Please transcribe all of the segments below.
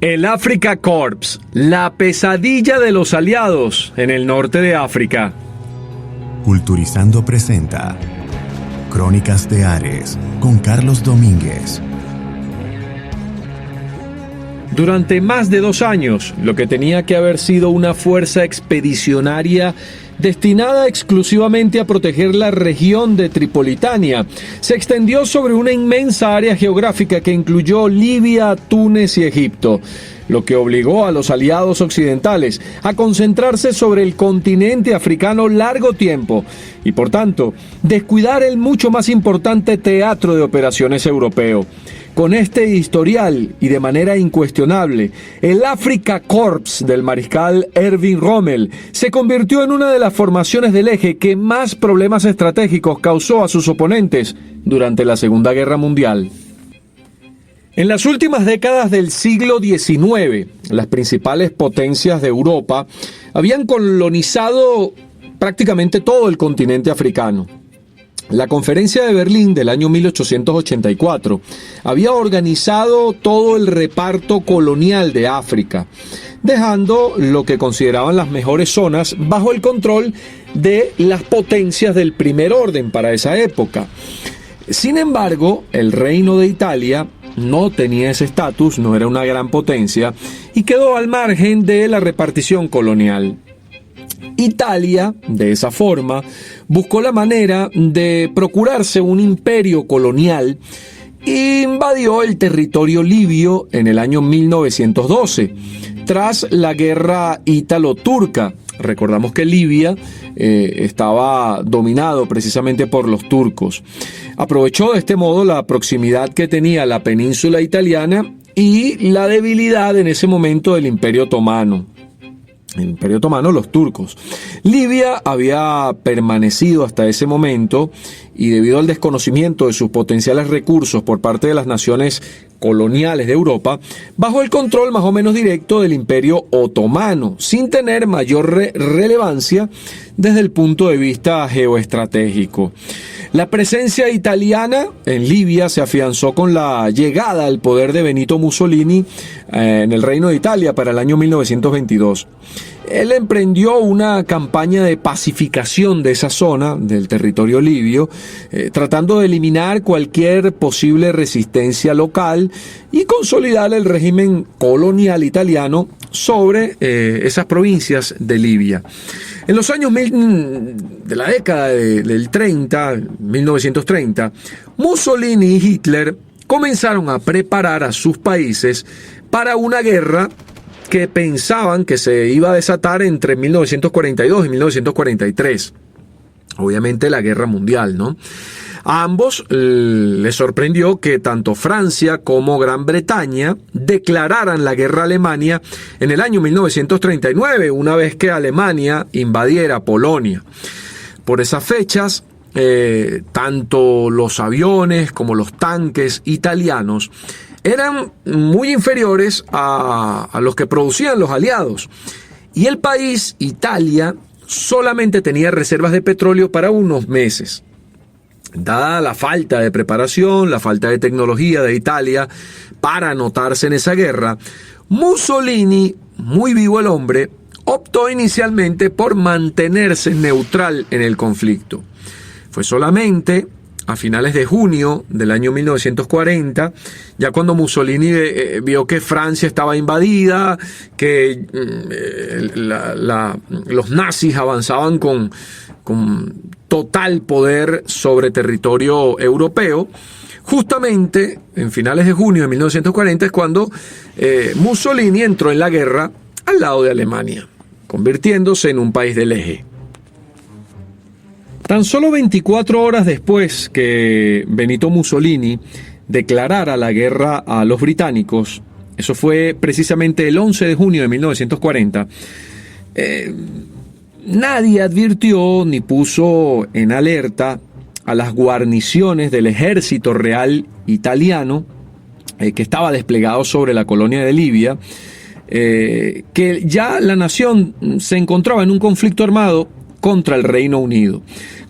El Africa Corps, la pesadilla de los aliados en el norte de África. Culturizando presenta Crónicas de Ares con Carlos Domínguez. Durante más de 2 años, lo que tenía que haber sido una fuerza expedicionaria destinada exclusivamente a proteger la región de Tripolitania, se extendió sobre una inmensa área geográfica que incluyó Libia, Túnez y Egipto, lo que obligó a los aliados occidentales a concentrarse sobre el continente africano largo tiempo y, por tanto, descuidar el mucho más importante teatro de operaciones europeo. Con este historial y de manera incuestionable, el Africa Corps del mariscal Erwin Rommel se convirtió en una de las formaciones del eje que más problemas estratégicos causó a sus oponentes durante la Segunda Guerra Mundial. En las últimas décadas del siglo XIX, las principales potencias de Europa habían colonizado prácticamente todo el continente africano. La Conferencia de Berlín del año 1884 había organizado todo el reparto colonial de África, dejando lo que consideraban las mejores zonas bajo el control de las potencias del primer orden para esa época. Sin embargo, el Reino de Italia no tenía ese estatus, no era una gran potencia y quedó al margen de la repartición colonial. Italia, de esa forma, buscó la manera de procurarse un imperio colonial e invadió el territorio libio en el año 1912, tras la guerra ítalo-turca. Recordamos que Libia estaba dominado precisamente por los turcos. Aprovechó de este modo la proximidad que tenía la península italiana y la debilidad en ese momento del Imperio Otomano. El Imperio Otomano, los turcos. Libia había permanecido hasta ese momento y debido al desconocimiento de sus potenciales recursos por parte de las naciones coloniales de Europa, bajo el control más o menos directo del Imperio Otomano, sin tener mayor relevancia desde el punto de vista geoestratégico. La presencia italiana en Libia se afianzó con la llegada al poder de Benito Mussolini en el Reino de Italia para el año 1922. Él emprendió una campaña de pacificación de esa zona, del territorio libio, tratando de eliminar cualquier posible resistencia local y consolidar el régimen colonial italiano sobre esas provincias de Libia. En los años de la década del 1930, Mussolini y Hitler comenzaron a preparar a sus países para una guerra que pensaban que se iba a desatar entre 1942 y 1943. Obviamente la guerra mundial, ¿no? A ambos les sorprendió que tanto Francia como Gran Bretaña declararan la guerra a Alemania en el año 1939, una vez que Alemania invadiera Polonia. Por esas fechas, tanto los aviones como los tanques italianos eran muy inferiores a los que producían los aliados. Y el país, Italia, solamente tenía reservas de petróleo para unos meses. Dada la falta de preparación, la falta de tecnología de Italia para anotarse en esa guerra, Mussolini, muy vivo el hombre, optó inicialmente por mantenerse neutral en el conflicto. Fue solamente a finales de junio del año 1940, ya cuando Mussolini vio que Francia estaba invadida, que los nazis avanzaban con total poder sobre territorio europeo. Justamente en finales de junio de 1940 es cuando Mussolini entró en la guerra al lado de Alemania, convirtiéndose en un país del eje. Tan solo 24 horas después que Benito Mussolini declarara la guerra a los británicos, eso fue precisamente el 11 de junio de 1940, nadie advirtió ni puso en alerta a las guarniciones del ejército real italiano que estaba desplegado sobre la colonia de Libia, que ya la nación se encontraba en un conflicto armado contra el Reino Unido.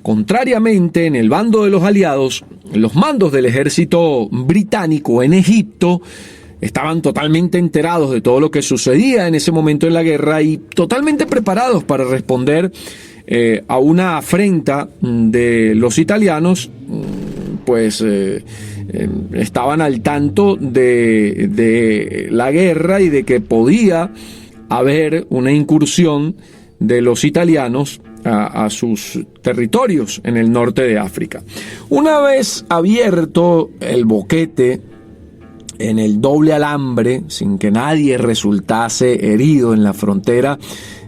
Contrariamente, en el bando de los aliados, los mandos del ejército británico en Egipto estaban totalmente enterados de todo lo que sucedía en ese momento en la guerra y totalmente preparados para responder a una afrenta de los italianos. Pues estaban al tanto de la guerra y de que podía haber una incursión de los italianos a sus territorios en el norte de África. Una vez abierto el boquete en el doble alambre, sin que nadie resultase herido en la frontera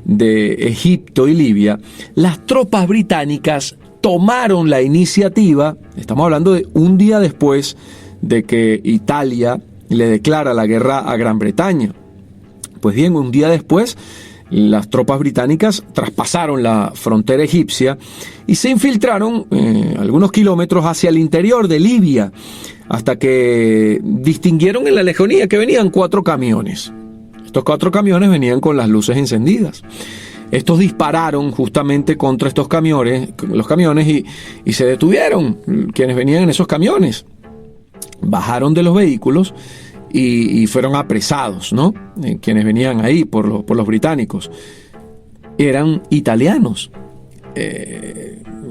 de Egipto y Libia, las tropas británicas tomaron la iniciativa. Estamos hablando de un día después de que Italia le declara la guerra a Gran Bretaña. Pues bien, un día después, las tropas británicas traspasaron la frontera egipcia y se infiltraron algunos kilómetros hacia el interior de Libia, hasta que distinguieron en la lejanía que venían 4 camiones. Estos 4 camiones venían con las luces encendidas. Estos dispararon justamente contra estos camiones, y se detuvieron quienes venían en esos camiones. Bajaron de los vehículos y fueron apresados, ¿no? Quienes venían ahí por los británicos. Eran italianos.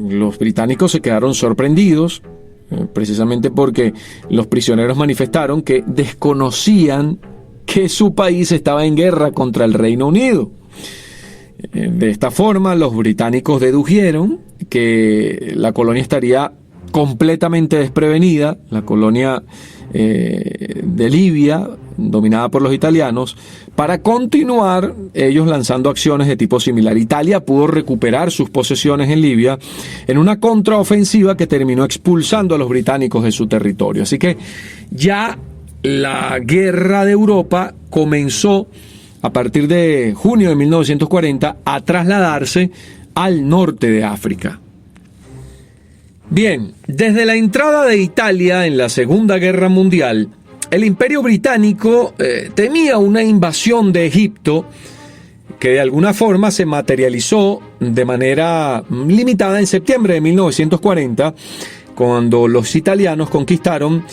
Los británicos se quedaron sorprendidos, precisamente porque los prisioneros manifestaron que desconocían que su país estaba en guerra contra el Reino Unido. De esta forma, los británicos dedujeron que la colonia estaría completamente desprevenida, la colonia de Libia, dominada por los italianos, para continuar ellos lanzando acciones de tipo similar. Italia pudo recuperar sus posesiones en Libia en una contraofensiva que terminó expulsando a los británicos de su territorio. Así que ya la guerra de Europa comenzó a partir de junio de 1940 a trasladarse al norte de África. Bien, desde la entrada de Italia en la Segunda Guerra Mundial, el Imperio Británico temía una invasión de Egipto que de alguna forma se materializó de manera limitada en septiembre de 1940, cuando los italianos conquistaron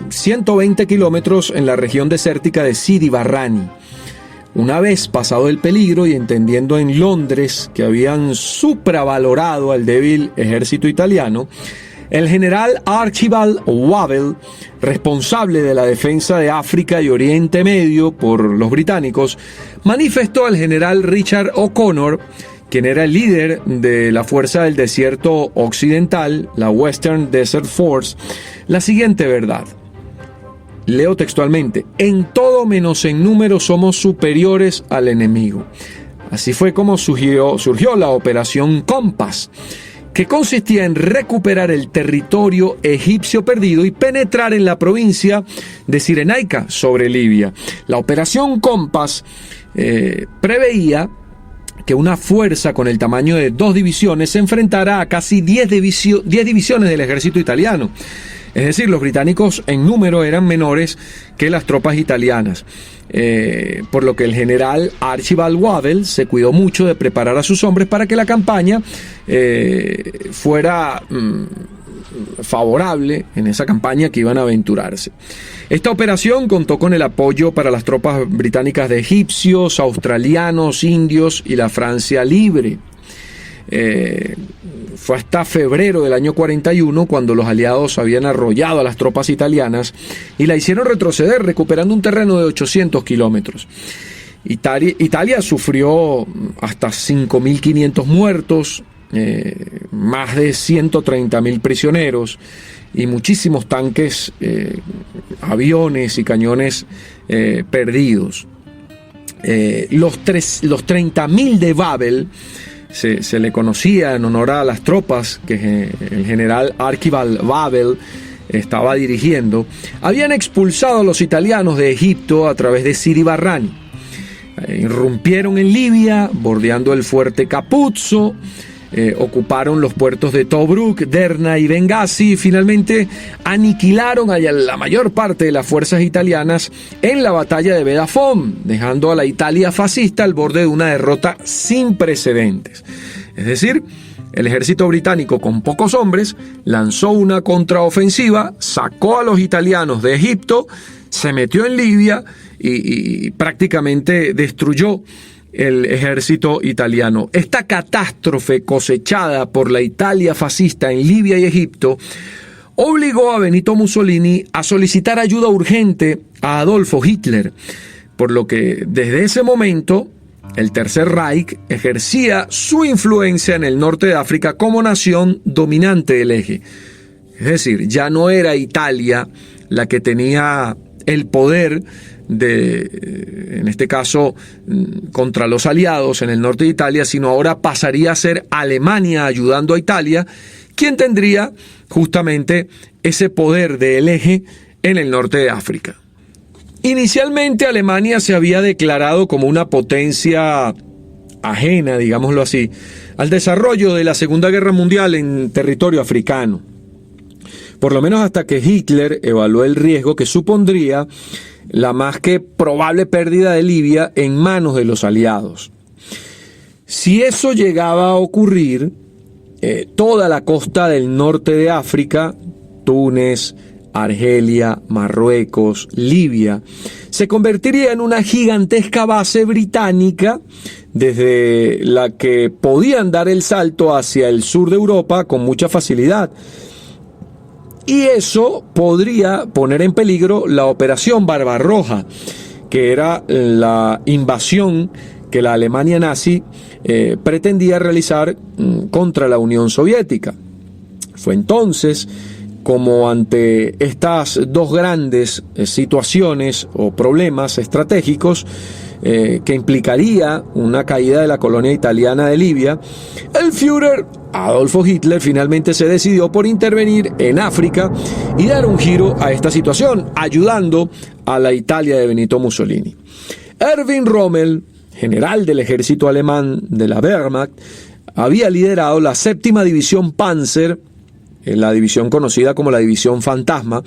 120 kilómetros en la región desértica de Sidi Barrani. Una vez pasado el peligro y entendiendo en Londres que habían supravalorado al débil ejército italiano, el general Archibald Wavell, responsable de la defensa de África y Oriente Medio por los británicos, manifestó al general Richard O'Connor, quien era el líder de la Fuerza del Desierto Occidental, la Western Desert Force, la siguiente verdad. Leo textualmente: en todo menos en número somos superiores al enemigo. Así fue como surgió la Operación Compass, que consistía en recuperar el territorio egipcio perdido y penetrar en la provincia de Cirenaica, sobre Libia. La Operación Compass preveía que una fuerza con el tamaño de 2 divisiones se enfrentara a casi 10 divisiones del ejército italiano. Es decir, los británicos en número eran menores que las tropas italianas, por lo que el general Archibald Wavell se cuidó mucho de preparar a sus hombres para que la campaña fuera favorable en esa campaña que iban a aventurarse. Esta operación contó con el apoyo para las tropas británicas de egipcios, australianos, indios y la Francia Libre. Fue hasta febrero del año 41 cuando los aliados habían arrollado a las tropas italianas y la hicieron retroceder, recuperando un terreno de 800 kilómetros. Italia sufrió hasta 5.500 muertos, más de 130.000 prisioneros y muchísimos tanques, aviones y cañones perdidos. Los 30.000 de Wavell se le conocía en honor a las tropas que el general Archibald Wavell estaba dirigiendo, habían expulsado a los italianos de Egipto a través de Sidi Barrani. Irrumpieron en Libia, bordeando el fuerte Capuzzo, ocuparon los puertos de Tobruk, Derna y Benghazi y finalmente aniquilaron a la mayor parte de las fuerzas italianas en la batalla de Bedafón, dejando a la Italia fascista al borde de una derrota sin precedentes. Es decir, el ejército británico, con pocos hombres, lanzó una contraofensiva, sacó a los italianos de Egipto, se metió en Libia y prácticamente destruyó el ejército italiano. Esta catástrofe cosechada por la Italia fascista en Libia y Egipto obligó a Benito Mussolini a solicitar ayuda urgente a Adolfo Hitler, por lo que desde ese momento el Tercer Reich ejercía su influencia en el norte de África como nación dominante del eje. Es decir, ya no era Italia la que tenía el poder en este caso, contra los aliados en el norte de Italia, sino ahora pasaría a ser Alemania ayudando a Italia, quien tendría justamente ese poder del eje en el norte de África. Inicialmente Alemania se había declarado como una potencia ajena, digámoslo así, al desarrollo de la Segunda Guerra Mundial en territorio africano. Por lo menos hasta que Hitler evaluó el riesgo que supondría la más que probable pérdida de Libia en manos de los aliados. Si eso llegaba a ocurrir, toda la costa del norte de África, Túnez, Argelia, Marruecos, Libia, se convertiría en una gigantesca base británica desde la que podían dar el salto hacia el sur de Europa con mucha facilidad. Y eso podría poner en peligro la Operación Barbarroja, que era la invasión que la Alemania nazi pretendía realizar contra la Unión Soviética. Fue entonces como ante estas dos grandes situaciones o problemas estratégicos que implicaría una caída de la colonia italiana de Libia, el Führer Adolfo Hitler finalmente se decidió por intervenir en África y dar un giro a esta situación, ayudando a la Italia de Benito Mussolini. Erwin Rommel, general del ejército alemán de la Wehrmacht, había liderado la 7ª División Panzer, la división conocida como la División Fantasma,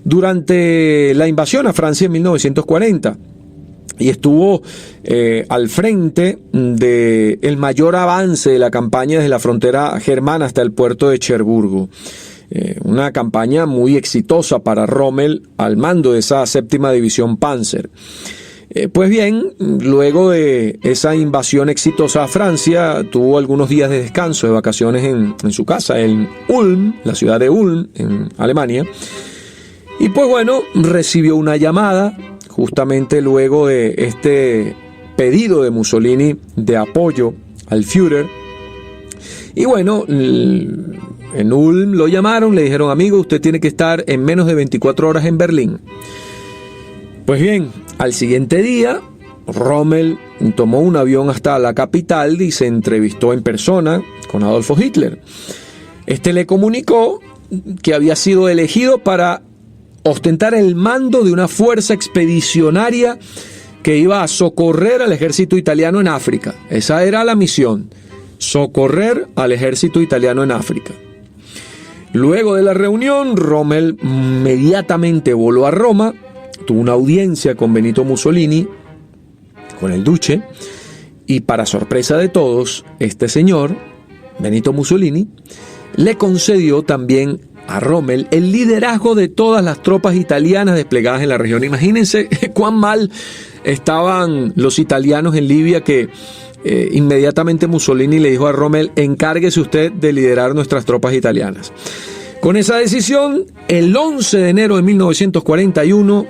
durante la invasión a Francia en 1940. Y estuvo al frente del mayor avance de la campaña desde la frontera germana hasta el puerto de Cherburgo. Una campaña muy exitosa para Rommel al mando de esa 7ª División Panzer. Pues bien, luego de esa invasión exitosa a Francia, tuvo algunos días de descanso, de vacaciones en su casa, en Ulm, la ciudad de Ulm, en Alemania. Y pues bueno, recibió una llamada justamente luego de este pedido de Mussolini de apoyo al Führer. Y bueno, en Ulm lo llamaron, le dijeron: amigo, usted tiene que estar en menos de 24 horas en Berlín. Pues bien, al siguiente día, Rommel tomó un avión hasta la capital y se entrevistó en persona con Adolfo Hitler. Este le comunicó que había sido elegido para ostentar el mando de una fuerza expedicionaria que iba a socorrer al ejército italiano en África. Esa era la misión, socorrer al ejército italiano en África. Luego de la reunión, Rommel inmediatamente voló a Roma, tuvo una audiencia con Benito Mussolini, con el duce, y para sorpresa de todos, este señor, Benito Mussolini, le concedió también a Rommel el liderazgo de todas las tropas italianas desplegadas en la región. Imagínense cuán mal estaban los italianos en Libia que inmediatamente Mussolini le dijo a Rommel: encárguese usted de liderar nuestras tropas italianas. Con esa decisión, el 11 de enero de 1941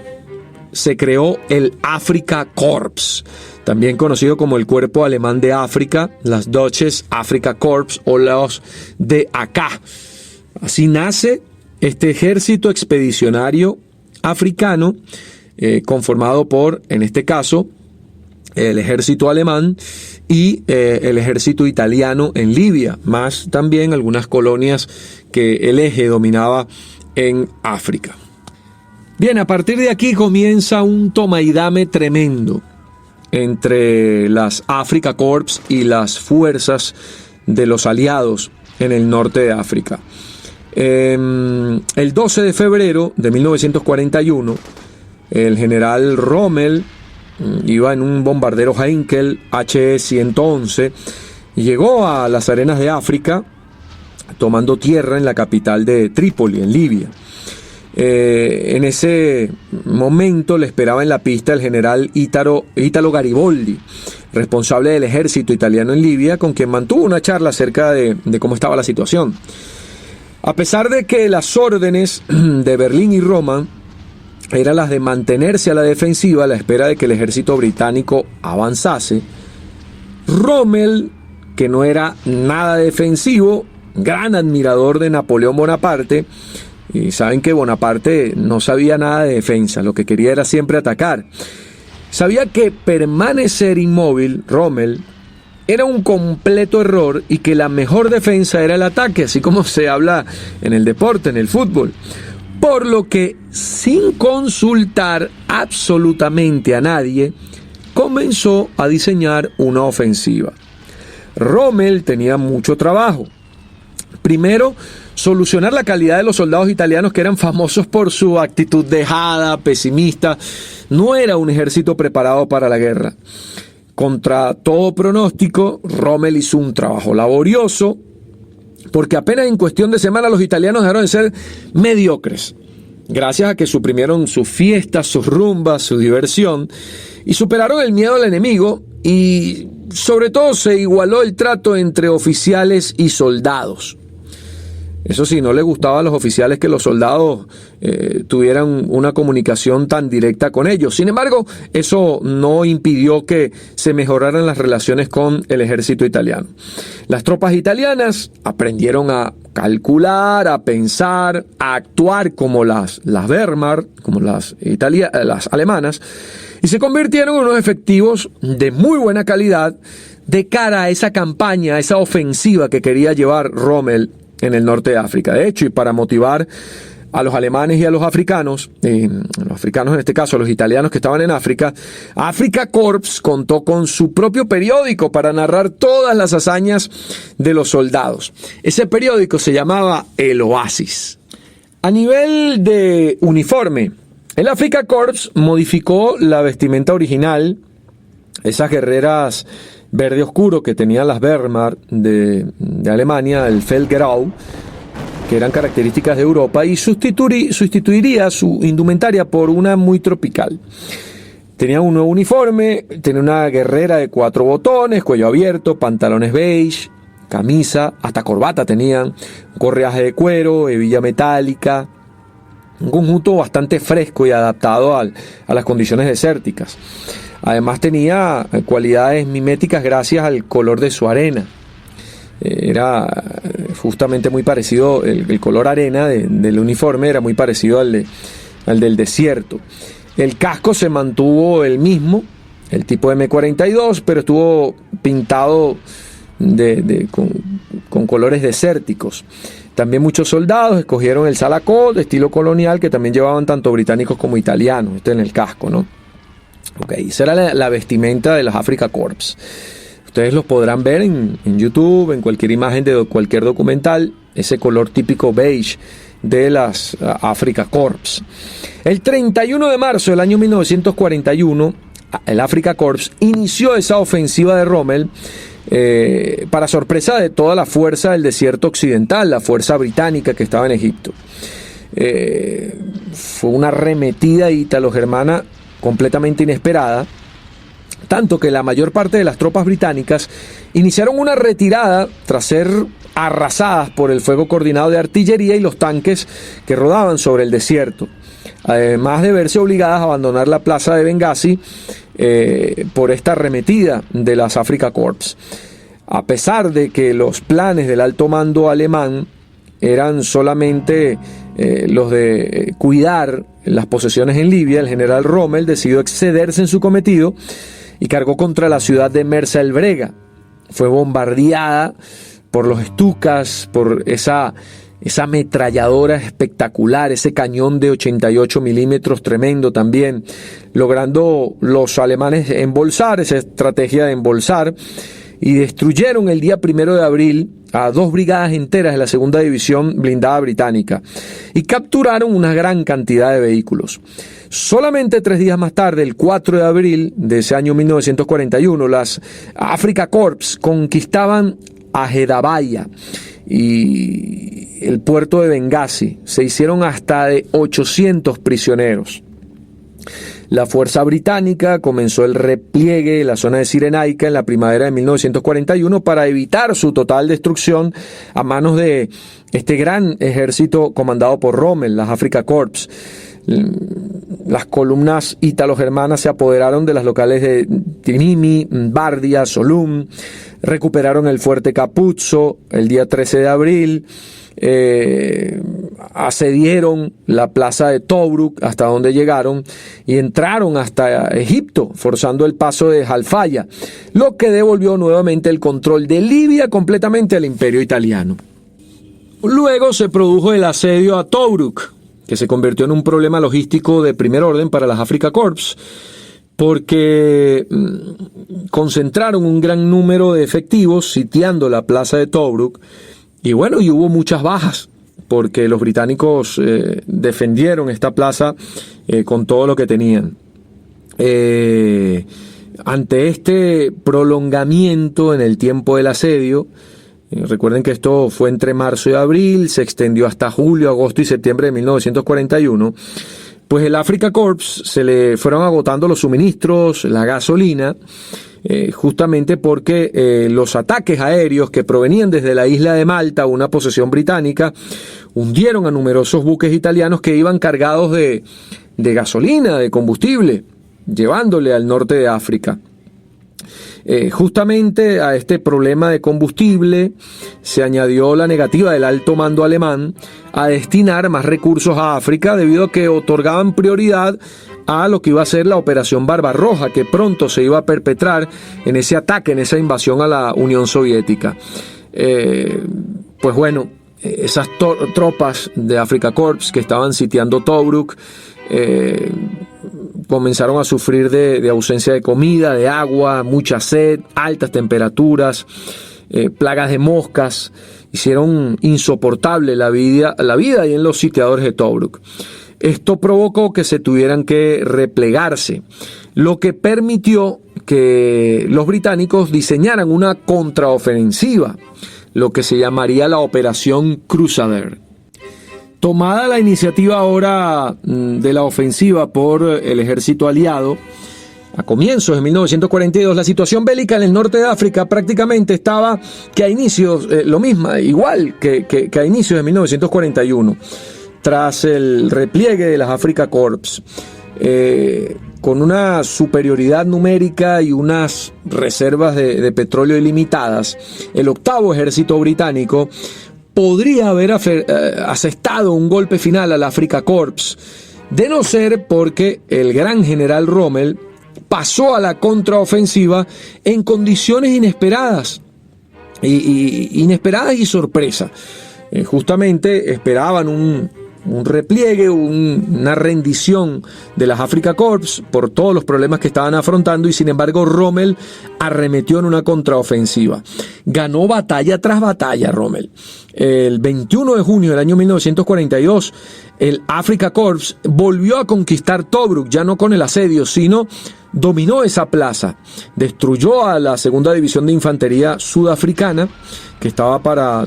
se creó el Afrika Korps, también conocido como el Cuerpo Alemán de África, las Deutsches Afrika Korps o los DAK. Así nace este ejército expedicionario africano, conformado por, en este caso, el ejército alemán y el ejército italiano en Libia, más también algunas colonias que el eje dominaba en África. Bien, a partir de aquí comienza un toma y dame tremendo entre las Afrika Korps y las fuerzas de los aliados en el norte de África. El 12 de febrero de 1941, el general Rommel iba en un bombardero Heinkel HE-111 y llegó a las arenas de África, tomando tierra en la capital de Trípoli, en Libia. En ese momento le esperaba en la pista el general Italo Gariboldi, responsable del ejército italiano en Libia, con quien mantuvo una charla acerca de cómo estaba la situación. A pesar de que las órdenes de Berlín y Roma eran las de mantenerse a la defensiva a la espera de que el ejército británico avanzase, Rommel, que no era nada defensivo, gran admirador de Napoleón Bonaparte, y saben que Bonaparte no sabía nada de defensa, lo que quería era siempre atacar. Sabía que permanecer inmóvil, Rommel, era un completo error y que la mejor defensa era el ataque, así como se habla en el deporte, en el fútbol. Por lo que, sin consultar absolutamente a nadie, comenzó a diseñar una ofensiva. Rommel tenía mucho trabajo. Primero, solucionar la calidad de los soldados italianos, que eran famosos por su actitud dejada, pesimista. No era un ejército preparado para la guerra. Contra todo pronóstico, Rommel hizo un trabajo laborioso, porque apenas en cuestión de semanas los italianos dejaron de ser mediocres, gracias a que suprimieron sus fiestas, sus rumbas, su diversión, y superaron el miedo al enemigo, y sobre todo se igualó el trato entre oficiales y soldados. Eso sí, no le gustaba a los oficiales que los soldados tuvieran una comunicación tan directa con ellos. Sin embargo, eso no impidió que se mejoraran las relaciones con el ejército italiano. Las tropas italianas aprendieron a calcular, a pensar, a actuar como las Wehrmacht, como las alemanas, y se convirtieron en unos efectivos de muy buena calidad de cara a esa campaña, a esa ofensiva que quería llevar Rommel en el norte de África. De hecho, y para motivar a los alemanes y a los africanos en este caso a los italianos que estaban en África, Afrika Korps contó con su propio periódico para narrar todas las hazañas de los soldados. Ese periódico se llamaba El Oasis. A nivel de uniforme, el Afrika Korps modificó la vestimenta original, esas guerreras verde oscuro que tenían las Wehrmacht de Alemania, el Feldgrau, que eran características de Europa, y sustituiría su indumentaria por una muy tropical. Tenía un nuevo uniforme, tenía una guerrera de 4 botones, cuello abierto, pantalones beige, camisa, hasta corbata tenían, correaje de cuero, hebilla metálica, un conjunto bastante fresco y adaptado a las condiciones desérticas. Además tenía cualidades miméticas gracias al color de su arena. Era justamente muy parecido, el color arena del uniforme era muy parecido al del desierto. El casco se mantuvo el mismo, el tipo M42, pero estuvo pintado con colores desérticos. También muchos soldados escogieron el salacot de estilo colonial, que también llevaban tanto británicos como italianos, esto en el casco, ¿no? Ok, esa era la vestimenta de las Afrika Korps. Ustedes los podrán ver en YouTube, en cualquier imagen de cualquier documental, ese color típico beige de las Afrika Korps. El 31 de marzo del año 1941, el Afrika Korps inició esa ofensiva de Rommel para sorpresa de toda la fuerza del desierto occidental, la fuerza británica que estaba en Egipto. Fue una arremetida ítalo-germana completamente inesperada, tanto que la mayor parte de las tropas británicas iniciaron una retirada tras ser arrasadas por el fuego coordinado de artillería y los tanques que rodaban sobre el desierto, además de verse obligadas a abandonar la plaza de Benghazi por esta arremetida de las Afrika Korps. A pesar de que los planes del alto mando alemán eran solamente los de cuidar las posesiones en Libia, el general Rommel decidió excederse en su cometido y cargó contra la ciudad de Mersa el Brega. Fue bombardeada por los Stukas, por esa ametralladora espectacular, ese cañón de 88 milímetros tremendo también, logrando los alemanes embolsar, esa estrategia de embolsar, y destruyeron el día 1 de abril a 2 brigadas enteras de la segunda división blindada británica y capturaron una gran cantidad de vehículos. Solamente 3 días más tarde, el 4 de abril de ese año 1941, las Afrika Korps conquistaban Ajedabaya y el puerto de Bengasi. Se hicieron hasta de 800 prisioneros. La fuerza británica comenzó el repliegue de la zona de Cirenaica en la primavera de 1941 para evitar su total destrucción a manos de este gran ejército comandado por Rommel, las Afrika Korps. Las columnas ítalo-germanas se apoderaron de las locales de Timimi, Bardia, Solún, recuperaron el fuerte Capuzzo el día 13 de abril, asediaron la plaza de Tobruk hasta donde llegaron y entraron hasta Egipto, forzando el paso de Halfaya, lo que devolvió nuevamente el control de Libia completamente al imperio italiano. Luego se produjo el asedio a Tobruk, que se convirtió en un problema logístico de primer orden para las Afrika Korps, porque concentraron un gran número de efectivos sitiando la plaza de Tobruk, y bueno, y hubo muchas bajas, porque los británicos defendieron esta plaza con todo lo que tenían. Ante este prolongamiento en el tiempo del asedio, recuerden que esto fue entre marzo y abril, se extendió hasta julio, agosto y septiembre de 1941, pues el Afrika Korps se le fueron agotando los suministros, la gasolina, justamente porque los ataques aéreos que provenían desde la isla de Malta, una posesión británica, hundieron a numerosos buques italianos que iban cargados de gasolina, de combustible, llevándole al norte de África. Justamente a este problema de combustible se añadió la negativa del alto mando alemán a destinar más recursos a África, debido a que otorgaban prioridad a lo que iba a ser la Operación Barbarroja, que pronto se iba a perpetrar en ese ataque, en esa invasión a la Unión Soviética. Pues bueno, esas tropas de Afrika Korps que estaban sitiando Tobruk comenzaron a sufrir de ausencia de comida, de agua, mucha sed, altas temperaturas, plagas de moscas. Hicieron insoportable la vida ahí en los sitiadores de Tobruk. Esto provocó que se tuvieran que replegarse, lo que permitió que los británicos diseñaran una contraofensiva, lo que se llamaría la Operación Crusader. Tomada la iniciativa ahora de la ofensiva por el ejército aliado, a comienzos de 1942, la situación bélica en el norte de África prácticamente estaba que a inicios, igual que a inicios de 1941, tras el repliegue de las Afrika Korps, con una superioridad numérica y unas reservas de petróleo ilimitadas. El octavo ejército británico podría haber asestado un golpe final a la Afrika Korps, de no ser porque el gran general Rommel pasó a la contraofensiva en condiciones inesperadas y sorpresa. Justamente esperaban un repliegue, una rendición de las Afrika Korps por todos los problemas que estaban afrontando, y sin embargo Rommel arremetió en una contraofensiva. Ganó batalla tras batalla Rommel. El 21 de junio del año 1942, el Afrika Korps volvió a conquistar Tobruk, ya no con el asedio, sino dominó esa plaza, destruyó a la segunda división de infantería sudafricana, que estaba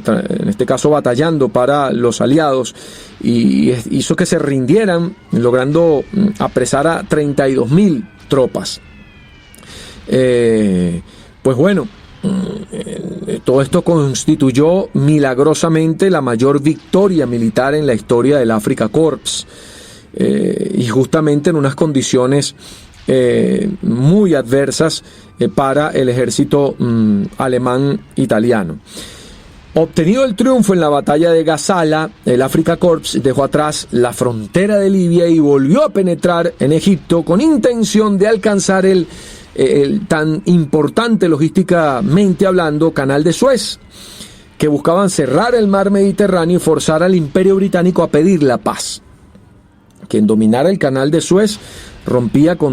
en este caso batallando para los aliados, y hizo que se rindieran, logrando apresar a 32.000 tropas. Pues bueno, todo esto constituyó milagrosamente la mayor victoria militar en la historia del Afrika Korps, y justamente en unas condiciones muy adversas para el ejército alemán italiano. Obtenido el triunfo en la batalla de Gazala, el Afrika Korps dejó atrás la frontera de Libia y volvió a penetrar en Egipto con intención de alcanzar el tan importante logísticamente hablando Canal de Suez, que buscaban cerrar el mar Mediterráneo y forzar al Imperio Británico a pedir la paz. Quien dominara el Canal de Suez rompía o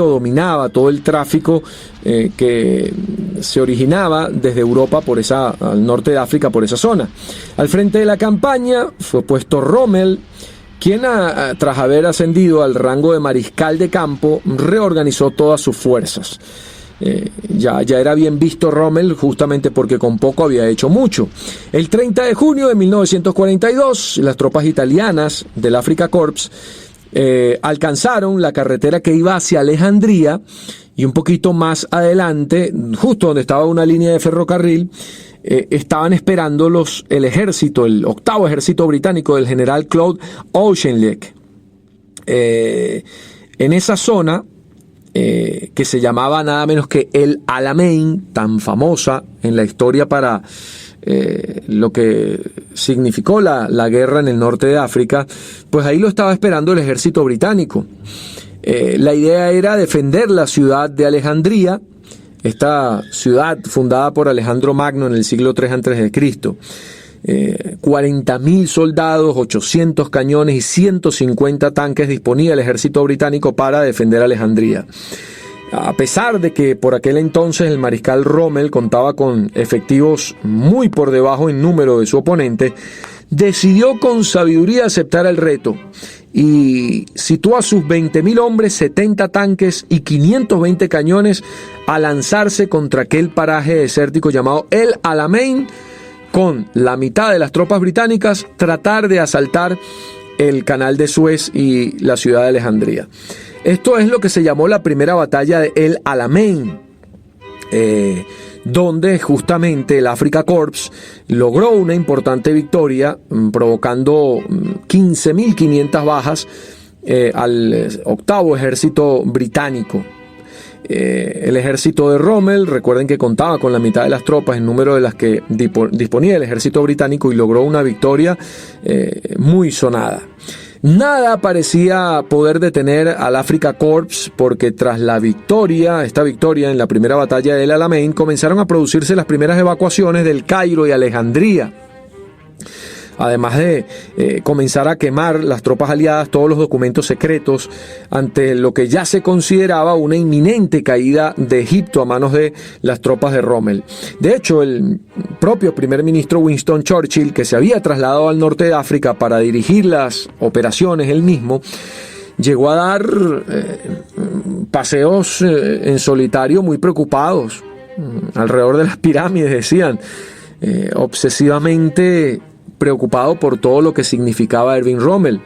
dominaba todo el tráfico que se originaba desde Europa al norte de África, por esa zona. Al frente de la campaña fue puesto Rommel, quien tras haber ascendido al rango de mariscal de campo, reorganizó todas sus fuerzas. Ya era bien visto Rommel, justamente porque con poco había hecho mucho. El 30 de junio de 1942, las tropas italianas del Afrika Korps alcanzaron la carretera que iba hacia Alejandría, y un poquito más adelante, justo donde estaba una línea de ferrocarril, estaban esperando el ejército, el 8º ejército británico del general Claude Auchinleck. En esa zona, que se llamaba nada menos que El Alamein, tan famosa en la historia para lo que significó la guerra en el norte de África, pues ahí lo estaba esperando el ejército británico. La idea era defender la ciudad de Alejandría, esta ciudad fundada por Alejandro Magno en el siglo III a.C. 40.000 soldados, 800 cañones y 150 tanques disponía el ejército británico para defender Alejandría. A pesar de que por aquel entonces el mariscal Rommel contaba con efectivos muy por debajo en número de su oponente, decidió con sabiduría aceptar el reto y situó a sus 20.000 hombres, 70 tanques y 520 cañones a lanzarse contra aquel paraje desértico llamado El Alamein, con la mitad de las tropas británicas tratar de asaltar el canal de Suez y la ciudad de Alejandría. Esto es lo que se llamó la primera batalla de El Alamein, donde justamente el Afrika Korps logró una importante victoria, provocando 15.500 bajas al 8º ejército británico. El ejército de Rommel, recuerden que contaba con la mitad de las tropas en número de las que disponía el ejército británico, y logró una victoria muy sonada. Nada parecía poder detener al Afrika Korps, porque tras esta victoria en la primera batalla de El Alamein, comenzaron a producirse las primeras evacuaciones del Cairo y Alejandría. Además de comenzar a quemar las tropas aliadas todos los documentos secretos ante lo que ya se consideraba una inminente caída de Egipto a manos de las tropas de Rommel. De hecho, el propio primer ministro Winston Churchill, que se había trasladado al norte de África para dirigir las operaciones él mismo, llegó a dar paseos en solitario muy preocupados alrededor de las pirámides, decían, obsesivamente preocupado por todo lo que significaba Erwin Rommel.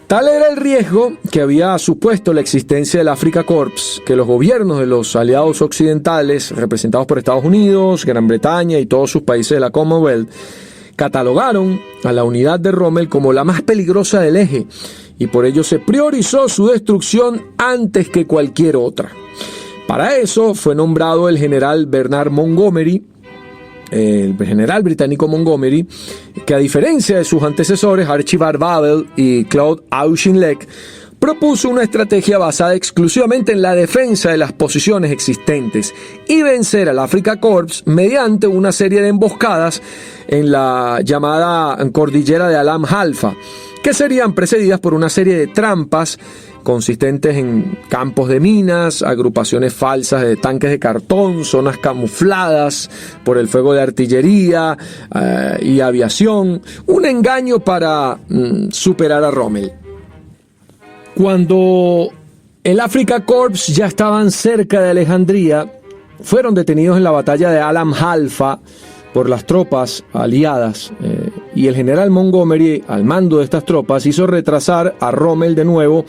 Tal era el riesgo que había supuesto la existencia del Afrika Korps, que los gobiernos de los aliados occidentales, representados por Estados Unidos, Gran Bretaña y todos sus países de la Commonwealth, catalogaron a la unidad de Rommel como la más peligrosa del eje, y por ello se priorizó su destrucción antes que cualquier otra. Para eso fue nombrado el general Bernard Montgomery, el general británico Montgomery, que a diferencia de sus antecesores Archibald Babel y Claude Auchinleck, propuso una estrategia basada exclusivamente en la defensa de las posiciones existentes y vencer al Afrika Korps mediante una serie de emboscadas en la llamada cordillera de Alam Halfa, que serían precedidas por una serie de trampas consistentes en campos de minas, agrupaciones falsas de tanques de cartón, zonas camufladas por el fuego de artillería y aviación, un engaño para superar a Rommel. Cuando el Afrika Korps ya estaban cerca de Alejandría, fueron detenidos en la batalla de Alam Halfa por las tropas aliadas, y el general Montgomery, al mando de estas tropas, hizo retrasar a Rommel de nuevo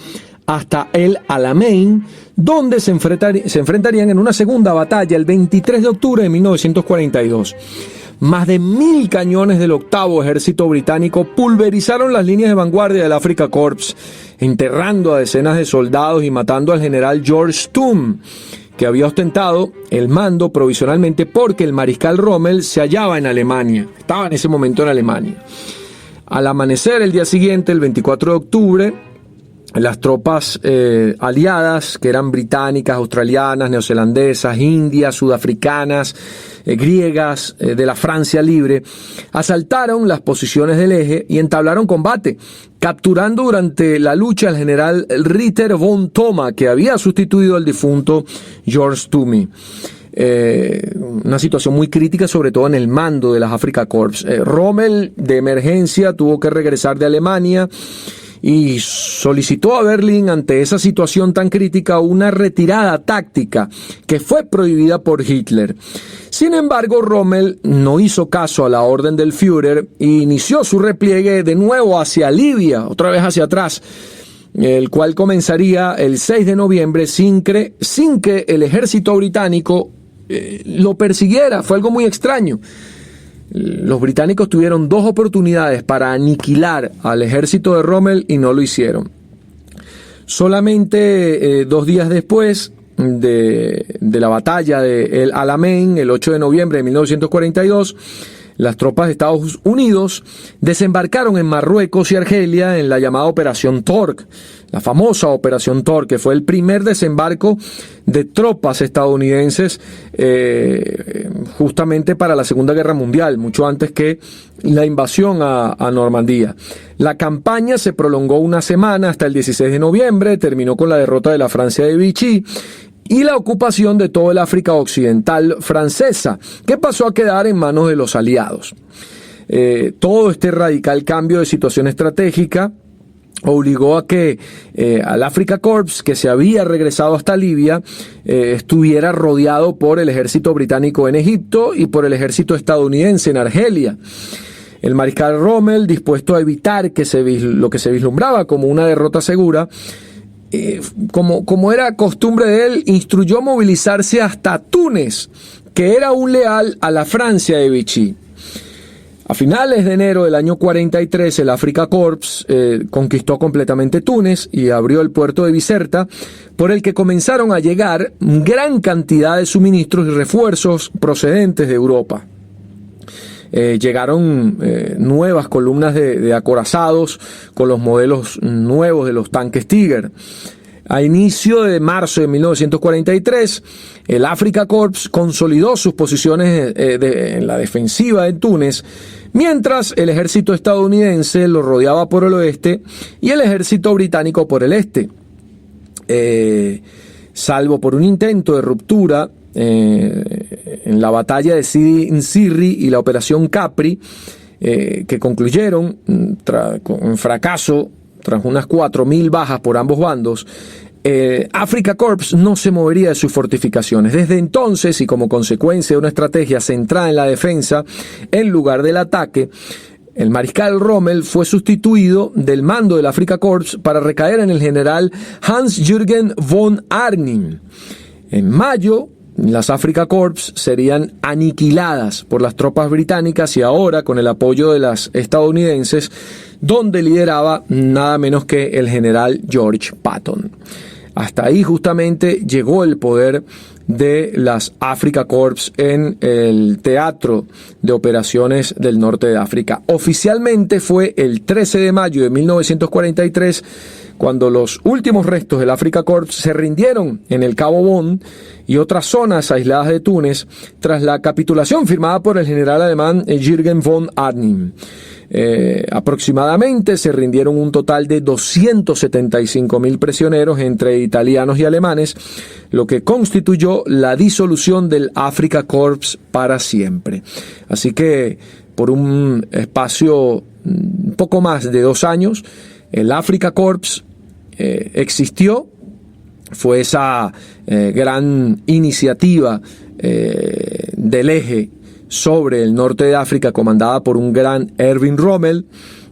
hasta El Alamein, donde se enfrentarían en una segunda batalla el 23 de octubre de 1942. Más de 1.000 cañones del 8º ejército británico pulverizaron las líneas de vanguardia del Afrika Korps, enterrando a decenas de soldados y matando al general George Stumm, que había ostentado el mando provisionalmente porque el mariscal Rommel se hallaba en Alemania, estaba en ese momento en Alemania. Al amanecer el día siguiente, el 24 de octubre, las tropas aliadas, que eran británicas, australianas, neozelandesas, indias, sudafricanas, griegas, de la Francia libre, asaltaron las posiciones del eje y entablaron combate, capturando durante la lucha al general Ritter von Thoma, que había sustituido al difunto George Stumm. Una situación muy crítica, sobre todo en el mando de las Afrika Korps. Rommel, de emergencia, tuvo que regresar de Alemania y solicitó a Berlín, ante esa situación tan crítica, una retirada táctica que fue prohibida por Hitler. Sin embargo, Rommel no hizo caso a la orden del Führer e inició su repliegue de nuevo hacia Libia, otra vez hacia atrás, el cual comenzaría el 6 de noviembre sin que el ejército británico lo persiguiera. Fue algo muy extraño. Los británicos tuvieron 2 oportunidades para aniquilar al ejército de Rommel y no lo hicieron. Solamente 2 días después de la batalla de El Alamein, el 8 de noviembre de 1942, las tropas de Estados Unidos desembarcaron en Marruecos y Argelia en la llamada Operación Torque, la famosa Operación Torque, que fue el primer desembarco de tropas estadounidenses justamente para la Segunda Guerra Mundial, mucho antes que la invasión a Normandía. La campaña se prolongó una semana hasta el 16 de noviembre, terminó con la derrota de la Francia de Vichy y la ocupación de todo el África Occidental francesa, que pasó a quedar en manos de los aliados. Todo este radical cambio de situación estratégica obligó a que al Afrika Korps, que se había regresado hasta Libia, estuviera rodeado por el ejército británico en Egipto y por el ejército estadounidense en Argelia. El mariscal Rommel, dispuesto a evitar lo que se vislumbraba como una derrota segura, como era costumbre de él, instruyó movilizarse hasta Túnez, que era un leal a la Francia de Vichy. A finales de enero del año 43, el Afrika Korps conquistó completamente Túnez y abrió el puerto de Bizerta, por el que comenzaron a llegar gran cantidad de suministros y refuerzos procedentes de Europa. Llegaron nuevas columnas de acorazados con los modelos nuevos de los tanques Tiger. A inicio de marzo de 1943, el Afrika Korps consolidó sus posiciones en la defensiva en Túnez, mientras el ejército estadounidense lo rodeaba por el oeste y el ejército británico por el este. Salvo por un intento de ruptura en la batalla de Sidi Nzirri y la operación Capri, que concluyeron con fracaso tras unas 4.000 bajas por ambos bandos, Afrika Korps no se movería de sus fortificaciones. Desde entonces, y como consecuencia de una estrategia centrada en la defensa en lugar del ataque, el mariscal Rommel fue sustituido del mando del Afrika Korps para recaer en el general Hans-Jürgen von Arnim. En mayo, las Afrika Korps serían aniquiladas por las tropas británicas y ahora con el apoyo de las estadounidenses, donde lideraba nada menos que el general George Patton. Hasta ahí justamente llegó el poder de las Afrika Korps en el teatro de operaciones del norte de África. Oficialmente fue el 13 de mayo de 1943 cuando los últimos restos del Afrika Korps se rindieron en el Cabo Bon y otras zonas aisladas de Túnez tras la capitulación firmada por el general alemán Jürgen von Arnim. Aproximadamente se rindieron un total de 275.000 prisioneros entre italianos y alemanes, lo que constituyó la disolución del Afrika Korps para siempre. Así que por un espacio un poco más de 2 años, el Afrika Korps existió. Fue esa gran iniciativa del eje sobre el norte de África, comandada por un gran Erwin Rommel,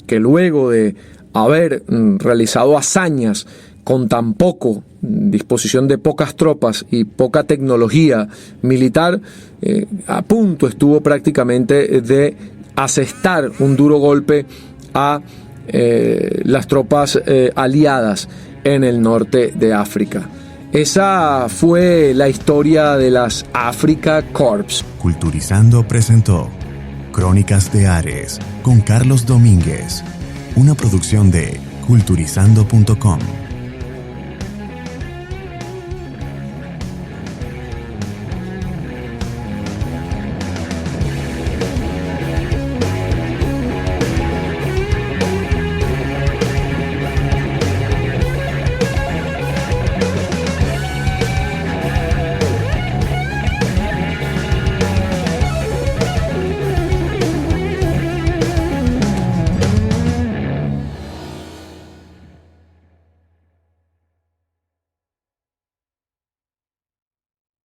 que luego de haber realizado hazañas con tan poco, disposición de pocas tropas y poca tecnología militar, a punto estuvo prácticamente de asestar un duro golpe a las tropas aliadas en el norte de África. Esa fue la historia de las Afrika Korps. Culturizando presentó Crónicas de Ares con Carlos Domínguez, una producción de culturizando.com.